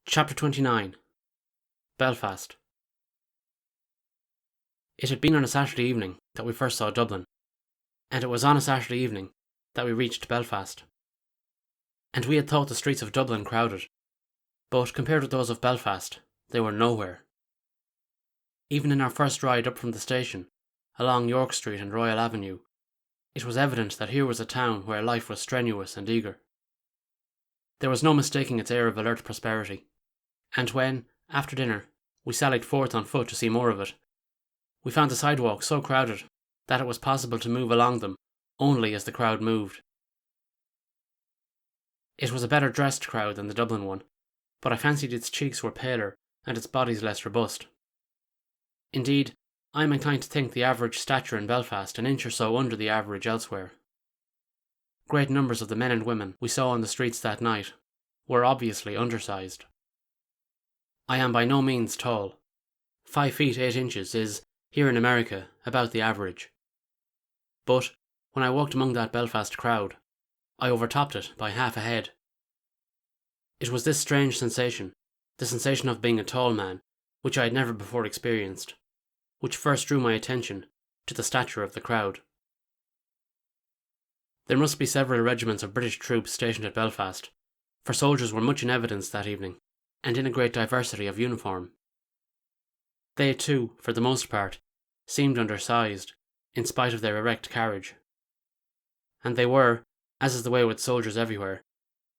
Chapter 29. Belfast. It had been on a Saturday evening that we first saw Dublin, and it was on a Saturday evening that we reached Belfast. And we had thought the streets of Dublin crowded, but compared with those of Belfast, they were nowhere. Even in our first ride up from the station, along York Street and Royal Avenue, it was evident that here was a town where life was strenuous and eager. There was no mistaking its air of alert prosperity, and when, after dinner, we sallied forth on foot to see more of it, we found the sidewalks so crowded that it was possible to move along them only as the crowd moved. It was a better dressed crowd than the Dublin one, but I fancied its cheeks were paler and its bodies less robust. Indeed, I am inclined to think the average stature in Belfast an inch or so under the average elsewhere. Great numbers of the men and women we saw on the streets that night were obviously undersized. I am by no means tall. 5 feet 8 inches is, here in America, about the average. But, when I walked among that Belfast crowd, I overtopped it by half a head. It was this strange sensation, the sensation of being a tall man, which I had never before experienced, which first drew my attention to the stature of the crowd. There must be several regiments of British troops stationed at Belfast, for soldiers were much in evidence that evening, and in a great diversity of uniform. They too, for the most part, seemed undersized, in spite of their erect carriage. And they were, as is the way with soldiers everywhere,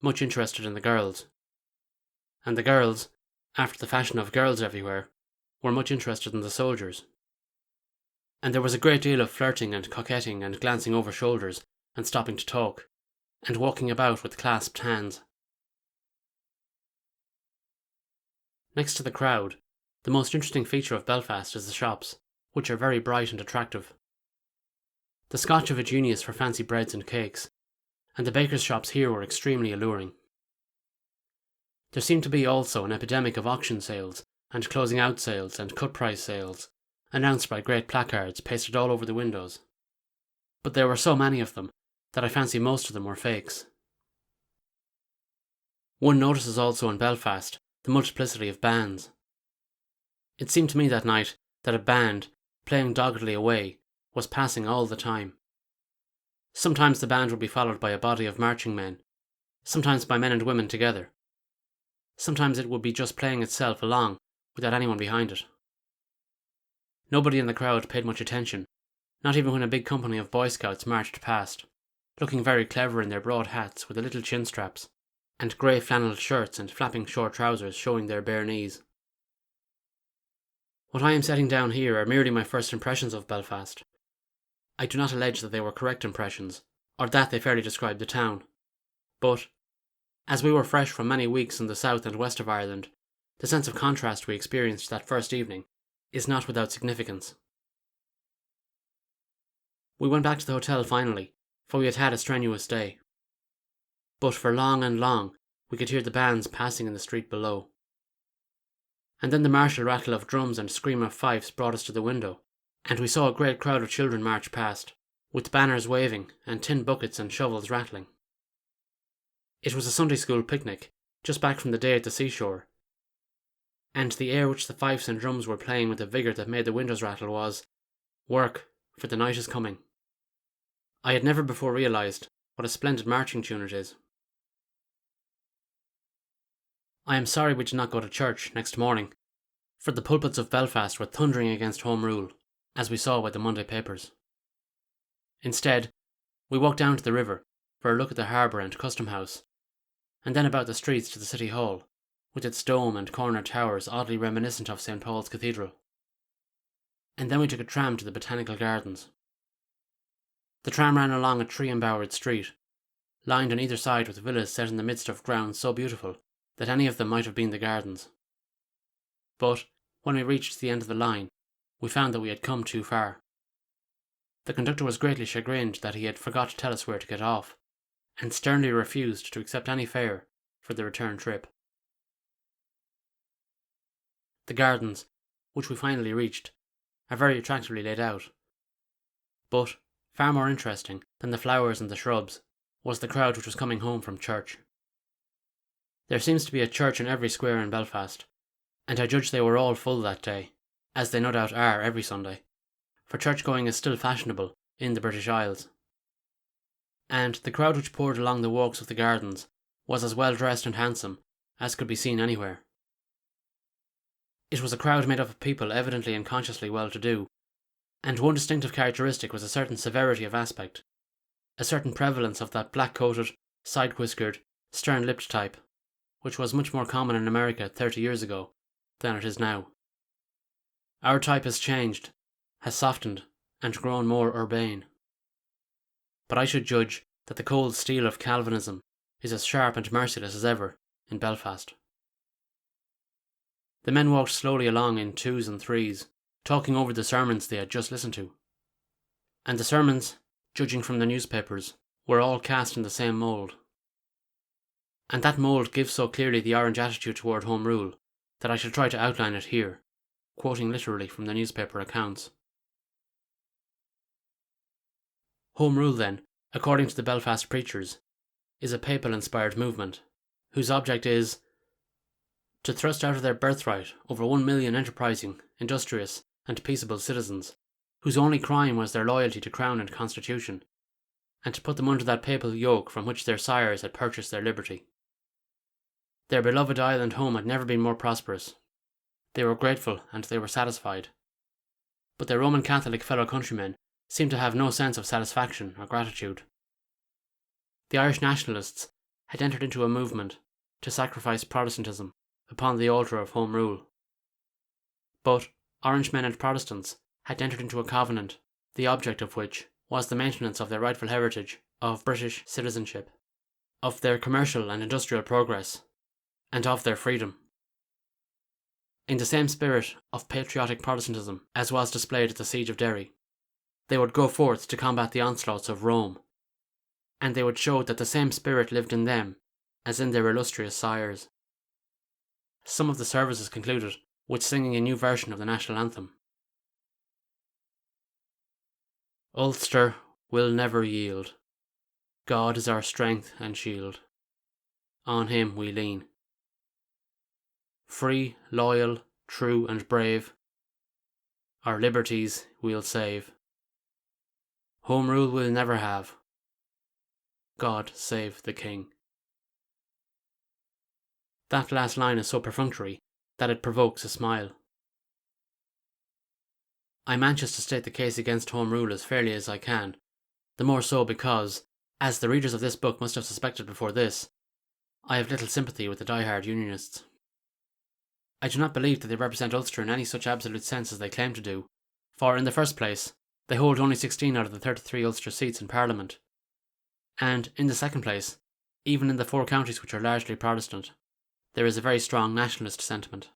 much interested in the girls. And the girls, after the fashion of girls everywhere, were much interested in the soldiers. And there was a great deal of flirting and coquetting and glancing over shoulders and stopping to talk, and walking about with clasped hands. Next to the crowd, the most interesting feature of Belfast is the shops, which are very bright and attractive. The Scotch have a genius for fancy breads and cakes, and the bakers' shops here were extremely alluring. There seemed to be also an epidemic of auction sales, and closing out sales and cut-price sales, announced by great placards pasted all over the windows. But there were so many of them that I fancy most of them were fakes. One notices also in Belfast the multiplicity of bands. It seemed to me that night that a band, playing doggedly away, was passing all the time. Sometimes the band would be followed by a body of marching men, sometimes by men and women together. Sometimes it would be just playing itself along without anyone behind it. Nobody in the crowd paid much attention, not even when a big company of Boy Scouts marched past, looking very clever in their broad hats with the little chin straps, and grey flannel shirts and flapping short trousers showing their bare knees. What I am setting down here are merely my first impressions of Belfast. I do not allege that they were correct impressions, or that they fairly described the town. But, as we were fresh from many weeks in the south and west of Ireland, the sense of contrast we experienced that first evening is not without significance. We went back to the hotel finally, for we had had a strenuous day. But for long and long we could hear the bands passing in the street below. And then the martial rattle of drums and scream of fifes brought us to the window, and we saw a great crowd of children march past, with banners waving and tin buckets and shovels rattling. It was a Sunday school picnic, just back from the day at the seashore, and the air which the fifes and drums were playing with a vigour that made the windows rattle was, "Work, for the night is coming." I had never before realised what a splendid marching tune it is. I am sorry we did not go to church next morning, for the pulpits of Belfast were thundering against Home Rule, as we saw by the Monday papers. Instead, we walked down to the river for a look at the harbour and custom house, and then about the streets to the City Hall, with its dome and corner towers oddly reminiscent of St. Paul's Cathedral. And then we took a tram to the Botanical Gardens. The tram ran along a tree-embowered street, lined on either side with villas set in the midst of grounds so beautiful that any of them might have been the gardens. But, when we reached the end of the line, we found that we had come too far. The conductor was greatly chagrined that he had forgot to tell us where to get off, and sternly refused to accept any fare for the return trip. The gardens, which we finally reached, are very attractively laid out. But, far more interesting than the flowers and the shrubs, was the crowd which was coming home from church. There seems to be a church in every square in Belfast, and I judge they were all full that day, as they no doubt are every Sunday, for church-going is still fashionable in the British Isles. And the crowd which poured along the walks of the gardens was as well dressed and handsome as could be seen anywhere. It was a crowd made up of people evidently and consciously well-to-do, and one distinctive characteristic was a certain severity of aspect, a certain prevalence of that black-coated, side-whiskered, stern-lipped type, which was much more common in America 30 years ago than it is now. Our type has changed, has softened, and grown more urbane. But I should judge that the cold steel of Calvinism is as sharp and merciless as ever in Belfast. The men walked slowly along in twos and threes, talking over the sermons they had just listened to. And the sermons, judging from the newspapers, were all cast in the same mould. And that mould gives so clearly the Orange attitude toward Home Rule that I shall try to outline it here, quoting literally from the newspaper accounts. Home Rule, then, according to the Belfast preachers, is a papal-inspired movement, whose object is to thrust out of their birthright over 1 million enterprising, industrious, and peaceable citizens, whose only crime was their loyalty to Crown and Constitution, and to put them under that papal yoke from which their sires had purchased their liberty. Their beloved island home had never been more prosperous. They were grateful and they were satisfied. But their Roman Catholic fellow countrymen seemed to have no sense of satisfaction or gratitude. The Irish nationalists had entered into a movement to sacrifice Protestantism upon the altar of Home Rule. But Orangemen and Protestants had entered into a covenant, the object of which was the maintenance of their rightful heritage of British citizenship, of their commercial and industrial progress, and of their freedom. In the same spirit of patriotic Protestantism as was displayed at the Siege of Derry, they would go forth to combat the onslaughts of Rome, and they would show that the same spirit lived in them as in their illustrious sires. Some of the services concluded with singing a new version of the national anthem. Ulster will never yield. God is our strength and shield. On him we lean. Free, loyal, true and brave, our liberties we'll save. Home Rule we'll never have. God save the King. That last line is so perfunctory that it provokes a smile. I'm anxious to state the case against Home Rule as fairly as I can, the more so because, as the readers of this book must have suspected before this, I have little sympathy with the die-hard Unionists. I do not believe that they represent Ulster in any such absolute sense as they claim to do, for in the first place, they hold only 16 out of the 33 Ulster seats in Parliament, and in the second place, even in the 4 counties which are largely Protestant, there is a very strong nationalist sentiment.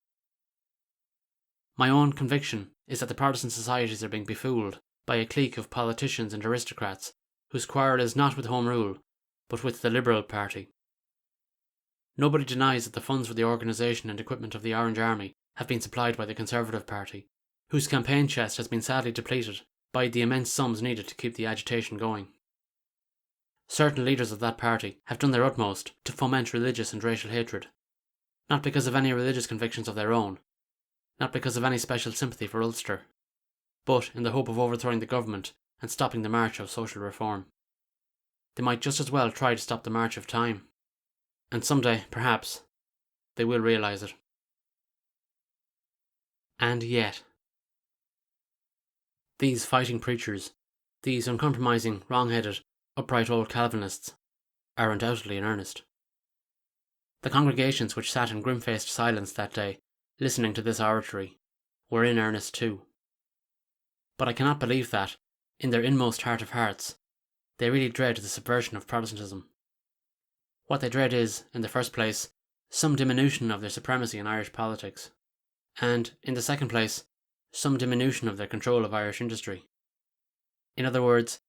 My own conviction is that the Protestant societies are being befooled by a clique of politicians and aristocrats whose quarrel is not with Home Rule, but with the Liberal Party. Nobody denies that the funds for the organisation and equipment of the Orange Army have been supplied by the Conservative Party, whose campaign chest has been sadly depleted by the immense sums needed to keep the agitation going. Certain leaders of that party have done their utmost to foment religious and racial hatred, not because of any religious convictions of their own, not because of any special sympathy for Ulster, but in the hope of overthrowing the government and stopping the march of social reform. They might just as well try to stop the march of time, and someday, perhaps, they will realise it. And yet, these fighting preachers, these uncompromising, wrong-headed, upright old Calvinists, are undoubtedly in earnest. The congregations which sat in grim-faced silence that day, listening to this oratory, were in earnest too. But I cannot believe that, in their inmost heart of hearts, they really dread the subversion of Protestantism. What they dread is, in the first place, some diminution of their supremacy in Irish politics, and, in the second place, some diminution of their control of Irish industry. In other words,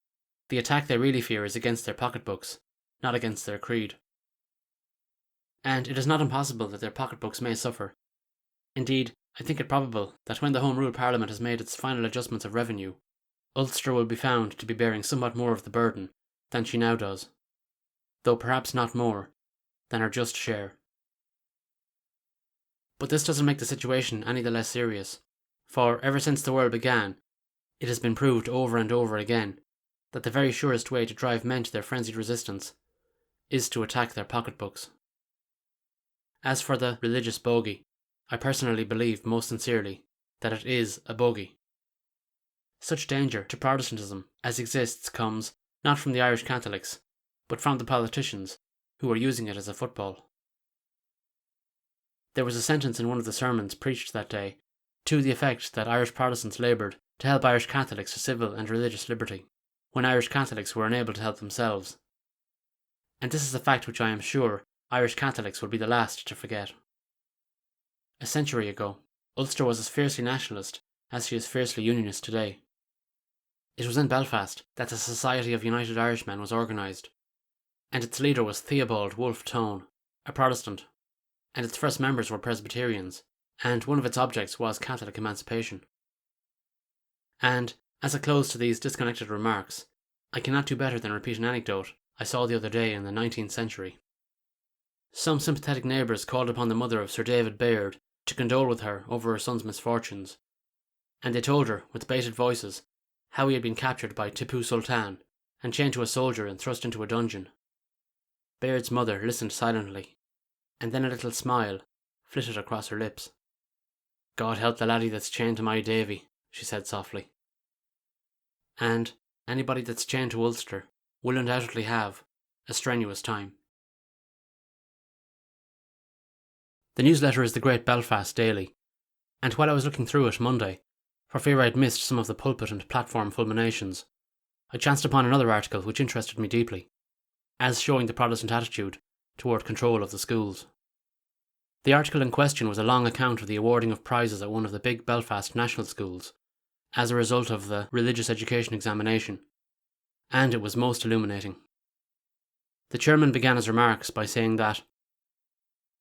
the attack they really fear is against their pocketbooks, not against their creed. And it is not impossible that their pocketbooks may suffer. Indeed, I think it probable that when the Home Rule Parliament has made its final adjustments of revenue, Ulster will be found to be bearing somewhat more of the burden than she now does, though perhaps not more than her just share. But this doesn't make the situation any the less serious, for ever since the world began, it has been proved over and over again that the very surest way to drive men to their frenzied resistance is to attack their pocketbooks. As for the religious bogey, I personally believe most sincerely that it is a bogey. Such danger to Protestantism as exists comes not from the Irish Catholics, but from the politicians who are using it as a football. There was a sentence in one of the sermons preached that day to the effect that Irish Protestants laboured to help Irish Catholics to civil and religious liberty, when Irish Catholics were unable to help themselves. And this is a fact which I am sure Irish Catholics will be the last to forget. A century ago, Ulster was as fiercely nationalist as she is fiercely unionist today. It was in Belfast that the Society of United Irishmen was organised, and its leader was Theobald Wolfe Tone, a Protestant, and its first members were Presbyterians, and one of its objects was Catholic emancipation. And, as a close to these disconnected remarks, I cannot do better than repeat an anecdote I saw the other day in the 19th century. Some sympathetic neighbours called upon the mother of Sir David Bayard to condole with her over her son's misfortunes, and they told her, with bated voices, how he had been captured by Tipu Sultan and chained to a soldier and thrust into a dungeon. Bayard's mother listened silently, and then a little smile flitted across her lips. "God help the laddie that's chained to my Davy," she said softly. And anybody that's chained to Ulster will undoubtedly have a strenuous time. The newsletter is the Great Belfast Daily, and while I was looking through it Monday, for fear I'd missed some of the pulpit and platform fulminations, I chanced upon another article which interested me deeply, as showing the Protestant attitude toward control of the schools. The article in question was a long account of the awarding of prizes at one of the big Belfast national schools, as a result of the religious education examination, and it was most illuminating. The chairman began his remarks by saying that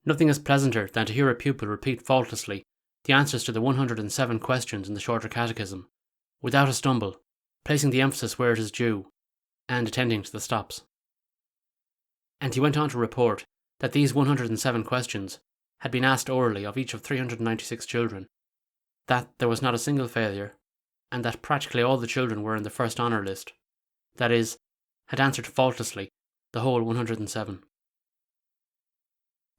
nothing is pleasanter than to hear a pupil repeat faultlessly the answers to the 107 questions in the Shorter Catechism, without a stumble, placing the emphasis where it is due, and attending to the stops. And he went on to report that these 107 questions had been asked orally of each of 396 children, that there was not a single failure, and that practically all the children were in the first honour list, that is, had answered faultlessly the whole 107.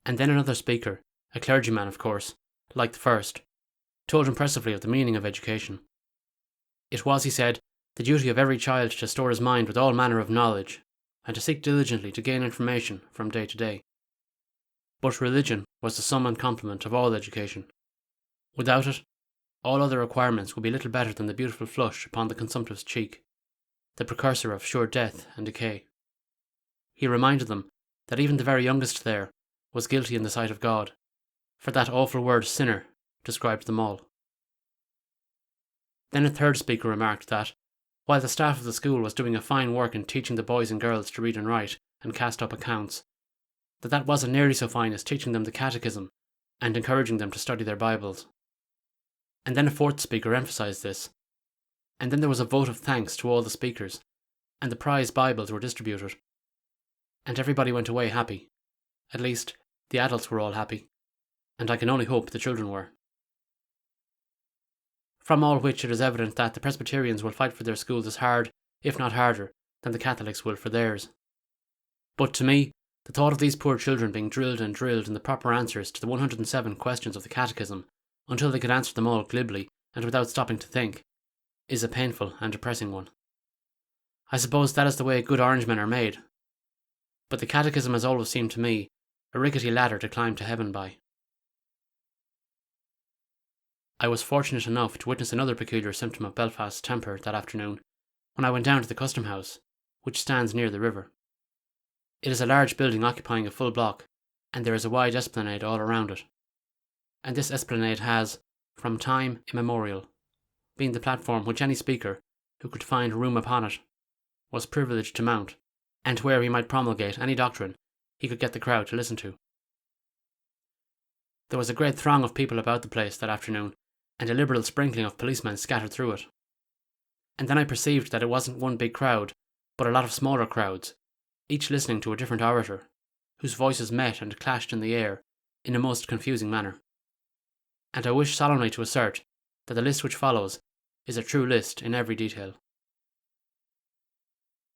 And then another speaker, a clergyman of course, like the first, told impressively of the meaning of education. It was, he said, the duty of every child to store his mind with all manner of knowledge, and to seek diligently to gain information from day to day. But religion was the sum and complement of all education. Without it, all other requirements would be little better than the beautiful flush upon the consumptive's cheek, the precursor of sure death and decay. He reminded them that even the very youngest there was guilty in the sight of God, for that awful word sinner described them all. Then a third speaker remarked that, while the staff of the school was doing a fine work in teaching the boys and girls to read and write and cast up accounts, that wasn't nearly so fine as teaching them the catechism and encouraging them to study their Bibles. And then a fourth speaker emphasised this. And then there was a vote of thanks to all the speakers, and the prize Bibles were distributed. And everybody went away happy. At least, the adults were all happy, and I can only hope the children were. From all which it is evident that the Presbyterians will fight for their schools as hard, if not harder, than the Catholics will for theirs. But to me, the thought of these poor children being drilled and drilled in the proper answers to the 107 questions of the Catechism, until they could answer them all glibly and without stopping to think, is a painful and depressing one. I suppose that is the way good Orangemen are made. But the Catechism has always seemed to me a rickety ladder to climb to heaven by. I was fortunate enough to witness another peculiar symptom of Belfast's temper that afternoon when I went down to the Custom House, which stands near the river. It is a large building occupying a full block, and there is a wide esplanade all around it. And this esplanade has, from time immemorial, been the platform which any speaker, who could find room upon it, was privileged to mount, and where he might promulgate any doctrine he could get the crowd to listen to. There was a great throng of people about the place that afternoon, and a liberal sprinkling of policemen scattered through it. And then I perceived that it wasn't one big crowd, but a lot of smaller crowds, each listening to a different orator, whose voices met and clashed in the air in a most confusing manner. and I wish solemnly to assert that the list which follows is a true list in every detail.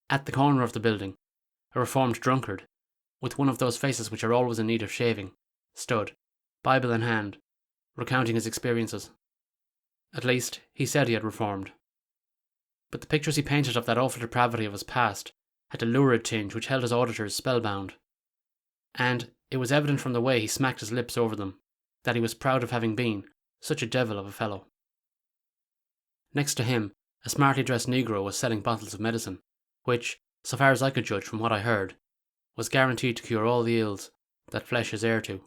At the corner of the building, a reformed drunkard, with one of those faces which are always in need of shaving, stood, Bible in hand, recounting his experiences. At least, he said he had reformed. But the pictures he painted of that awful depravity of his past had a lurid tinge which held his auditors spellbound. And it was evident from the way he smacked his lips over them that he was proud of having been such a devil of a fellow. Next to him, a smartly dressed negro was selling bottles of medicine, which, so far as I could judge from what I heard, was guaranteed to cure all the ills that flesh is heir to.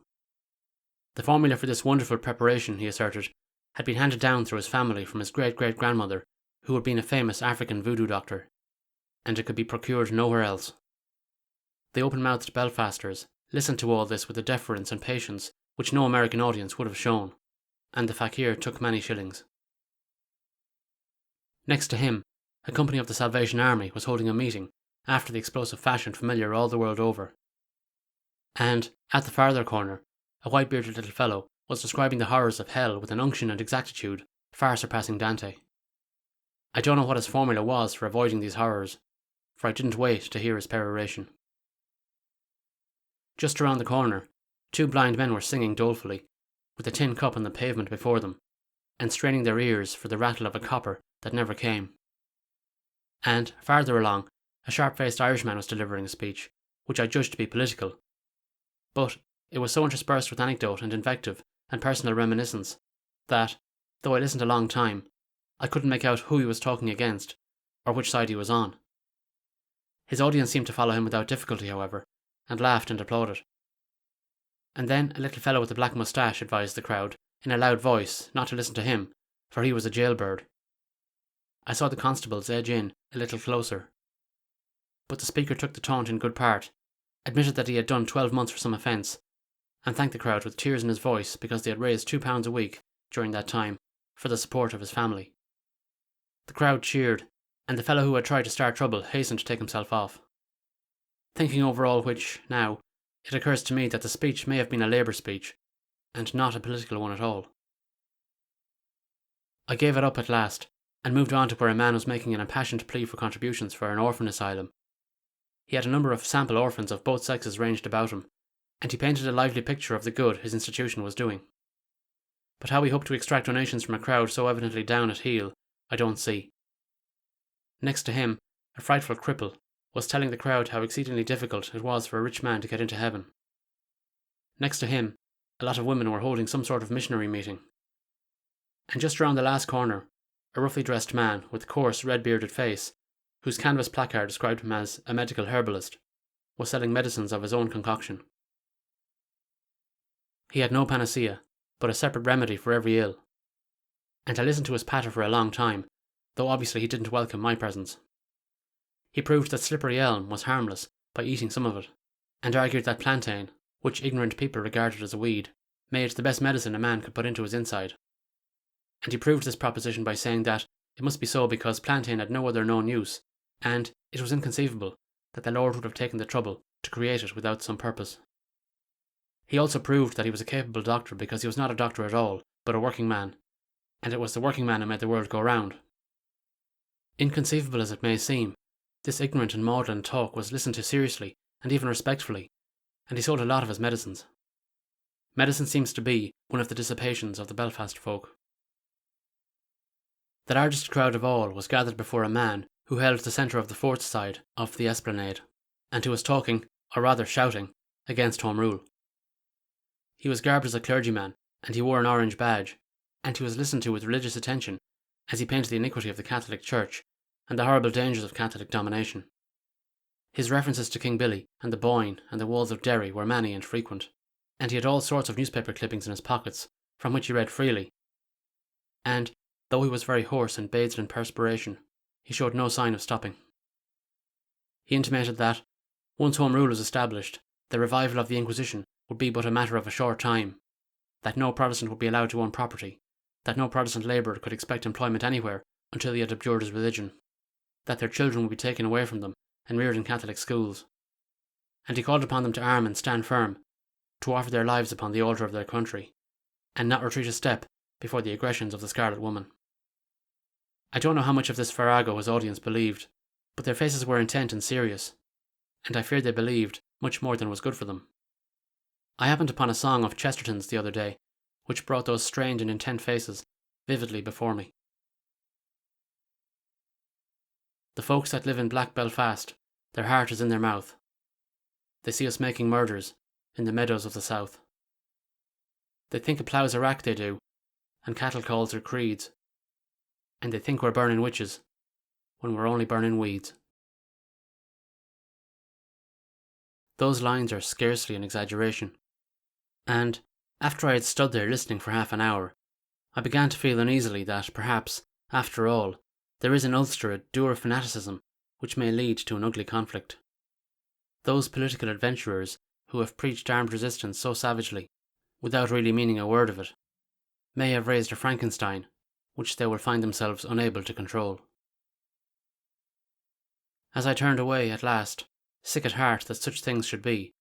The formula for this wonderful preparation, he asserted, had been handed down through his family from his great-great-grandmother, who had been a famous African voodoo doctor, and it could be procured nowhere else. The open-mouthed Belfasters listened to all this with a deference and patience which no American audience would have shown, and the fakir took many shillings. Next to him, a company of the Salvation Army was holding a meeting after the explosive fashion familiar all the world over. And, at the farther corner, a white-bearded little fellow was describing the horrors of hell with an unction and exactitude far surpassing Dante. I don't know what his formula was for avoiding these horrors, for I didn't wait to hear his peroration. Just around the corner, two blind men were singing dolefully, with a tin cup on the pavement before them, and straining their ears for the rattle of a copper that never came. And, farther along, a sharp-faced Irishman was delivering a speech, which I judged to be political. But it was so interspersed with anecdote and invective and personal reminiscence that, though I listened a long time, I couldn't make out who he was talking against, or which side he was on. His audience seemed to follow him without difficulty, however, and laughed and applauded. And then a little fellow with a black moustache advised the crowd, in a loud voice, not to listen to him, for he was a jailbird. I saw the constables edge in a little closer. But the speaker took the taunt in good part, admitted that he had done 12 months for some offence, and thanked the crowd with tears in his voice because they had raised £2 a week during that time for the support of his family. The crowd cheered, and the fellow who had tried to start trouble hastened to take himself off. Thinking over all which, now, it occurs to me that the speech may have been a Labour speech, and not a political one at all. I gave it up at last, and moved on to where a man was making an impassioned plea for contributions for an orphan asylum. He had a number of sample orphans of both sexes ranged about him, and he painted a lively picture of the good his institution was doing. But how he hoped to extract donations from a crowd so evidently down at heel, I don't see. Next to him, a frightful cripple was telling the crowd how exceedingly difficult it was for a rich man to get into heaven. Next to him, a lot of women were holding some sort of missionary meeting. And just round the last corner, a roughly dressed man with a coarse red-bearded face, whose canvas placard described him as a medical herbalist, was selling medicines of his own concoction. He had no panacea, but a separate remedy for every ill. And I listened to his patter for a long time, though obviously he didn't welcome my presence. He proved that slippery elm was harmless by eating some of it, and argued that plantain, which ignorant people regarded as a weed, made the best medicine a man could put into his inside. And he proved this proposition by saying that it must be so because plantain had no other known use, and it was inconceivable that the Lord would have taken the trouble to create it without some purpose. He also proved that he was a capable doctor because he was not a doctor at all, but a working man, and it was the working man who made the world go round. Inconceivable as it may seem, this ignorant and maudlin talk was listened to seriously and even respectfully, and he sold a lot of his medicines. Medicine seems to be one of the dissipations of the Belfast folk. The largest crowd of all was gathered before a man who held the centre of the fourth side of the esplanade, and who was talking, or rather shouting, against Home Rule. He was garbed as a clergyman, and he wore an orange badge, and he was listened to with religious attention as he painted the iniquity of the Catholic Church and the horrible dangers of Catholic domination. His references to King Billy and the Boyne and the walls of Derry were many and frequent, and he had all sorts of newspaper clippings in his pockets, from which he read freely. And, though he was very hoarse and bathed in perspiration, he showed no sign of stopping. He intimated that, once Home Rule was established, the revival of the Inquisition would be but a matter of a short time, that no Protestant would be allowed to own property, that no Protestant labourer could expect employment anywhere until he had abjured his religion, that their children would be taken away from them and reared in Catholic schools, and he called upon them to arm and stand firm, to offer their lives upon the altar of their country, and not retreat a step before the aggressions of the Scarlet Woman. I don't know how much of this farrago his audience believed, but their faces were intent and serious, and I feared they believed much more than was good for them. I happened upon a song of Chesterton's the other day, which brought those strained and intent faces vividly before me. The folks that live in Black Belfast, their heart is in their mouth. They see us making murders in the meadows of the south. They think a plough's a rack, they do, and cattle calls are creeds, and they think we're burning witches when we're only burning weeds. Those lines are scarcely an exaggeration, and after I had stood there listening for half an hour, I began to feel uneasily that perhaps, after all, there is in Ulster a dour fanaticism which may lead to an ugly conflict. Those political adventurers who have preached armed resistance so savagely, without really meaning a word of it, may have raised a Frankenstein which they will find themselves unable to control. As I turned away at last, sick at heart that such things should be,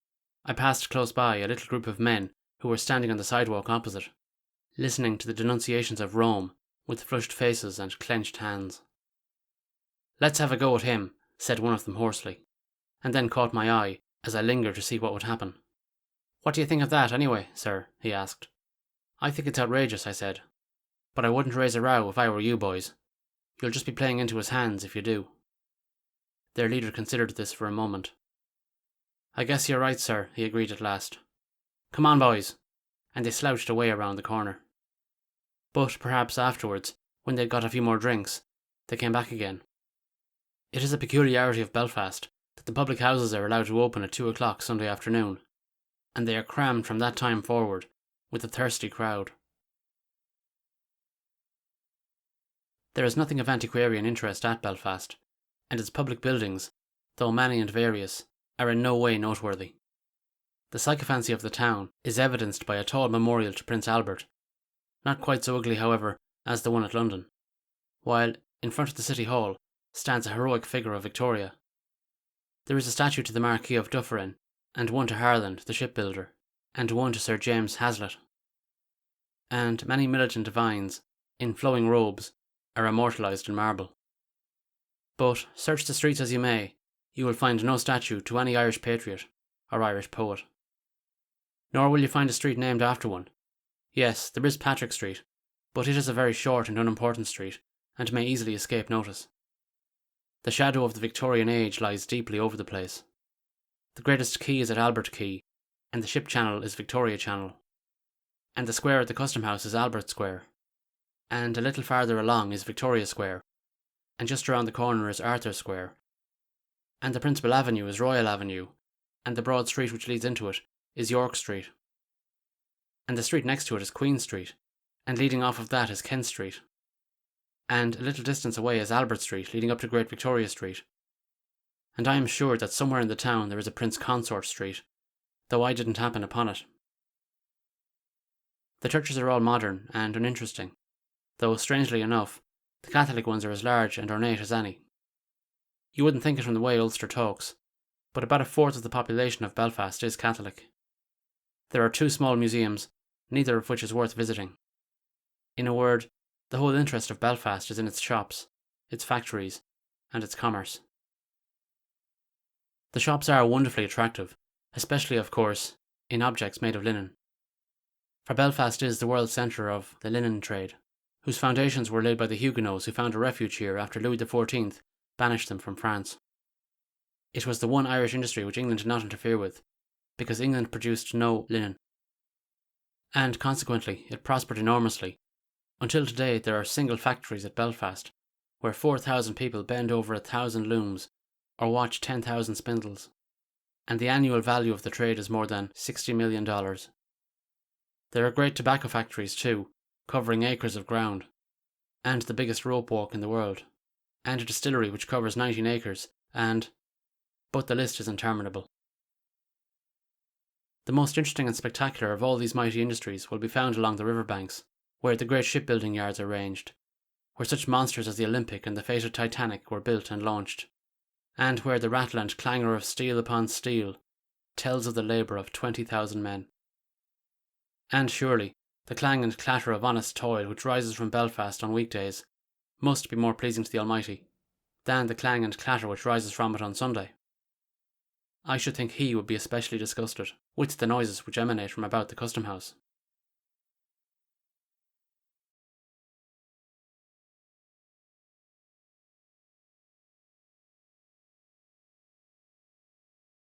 I passed close by a little group of men who were standing on the sidewalk opposite, listening to the denunciations of Rome with flushed faces and clenched hands. "Let's have a go at him," said one of them hoarsely, and then caught my eye as I lingered to see what would happen. "What do you think of that, anyway, sir?" he asked. "I think it's outrageous," I said, "but I wouldn't raise a row if I were you boys. You'll just be playing into his hands if you do." Their leader considered this for a moment. "I guess you're right, sir," he agreed at last. "Come on, boys," and they slouched away around the corner. But perhaps afterwards, when they'd got a few more drinks, they came back again. It is a peculiarity of Belfast that the public houses are allowed to open at 2 o'clock Sunday afternoon, and they are crammed from that time forward with a thirsty crowd. There is nothing of antiquarian interest at Belfast, and its public buildings, though many and various, are in no way noteworthy. The sycophancy of the town is evidenced by a tall memorial to Prince Albert, not quite so ugly, however, as the one at London, while, in front of the City Hall, stands a heroic figure of Victoria. There is a statue to the Marquis of Dufferin, and one to Harland, the shipbuilder, and one to Sir James Hazlitt. And many militant divines, in flowing robes, are immortalised in marble. But, search the streets as you may, you will find no statue to any Irish patriot or Irish poet. Nor will you find a street named after one. Yes, there is Patrick Street, but it is a very short and unimportant street, and may easily escape notice. The shadow of the Victorian age lies deeply over the place. The greatest quay is at Albert Quay, and the ship channel is Victoria Channel, and the square at the Custom House is Albert Square, and a little farther along is Victoria Square, and just around the corner is Arthur Square, and the principal avenue is Royal Avenue, and the broad street which leads into it is York Street, and the street next to it is Queen Street, and leading off of that is Kent Street, and a little distance away is Albert Street leading up to Great Victoria Street, and I am sure that somewhere in the town there is a Prince Consort Street, though I didn't happen upon it. The churches are all modern and uninteresting, though strangely enough, the Catholic ones are as large and ornate as any. You wouldn't think it from the way Ulster talks, but about a fourth of the population of Belfast is Catholic. There are 2 small museums, neither of which is worth visiting. In a word, the whole interest of Belfast is in its shops, its factories, and its commerce. The shops are wonderfully attractive, especially, of course, in objects made of linen. For Belfast is the world centre of the linen trade, whose foundations were laid by the Huguenots who found a refuge here after Louis XIV banished them from France. It was the one Irish industry which England did not interfere with, because England produced no linen. And consequently, it prospered enormously. Until today, there are single factories at Belfast, where 4,000 people bend over 1,000 looms, or watch 10,000 spindles, and the annual value of the trade is more than $60 million. There are great tobacco factories too, covering acres of ground, and the biggest rope walk in the world, and a distillery which covers 19 acres, but the list is interminable. The most interesting and spectacular of all these mighty industries will be found along the riverbanks, where the great shipbuilding yards are ranged, where such monsters as the Olympic and the fated Titanic were built and launched, and where the rattle and clangour of steel upon steel tells of the labour of 20,000 men. And surely, The clang and clatter of honest toil which rises from Belfast on weekdays must be more pleasing to the Almighty than the clang and clatter which rises from it on Sunday. I should think He would be especially disgusted with the noises which emanate from about the custom house.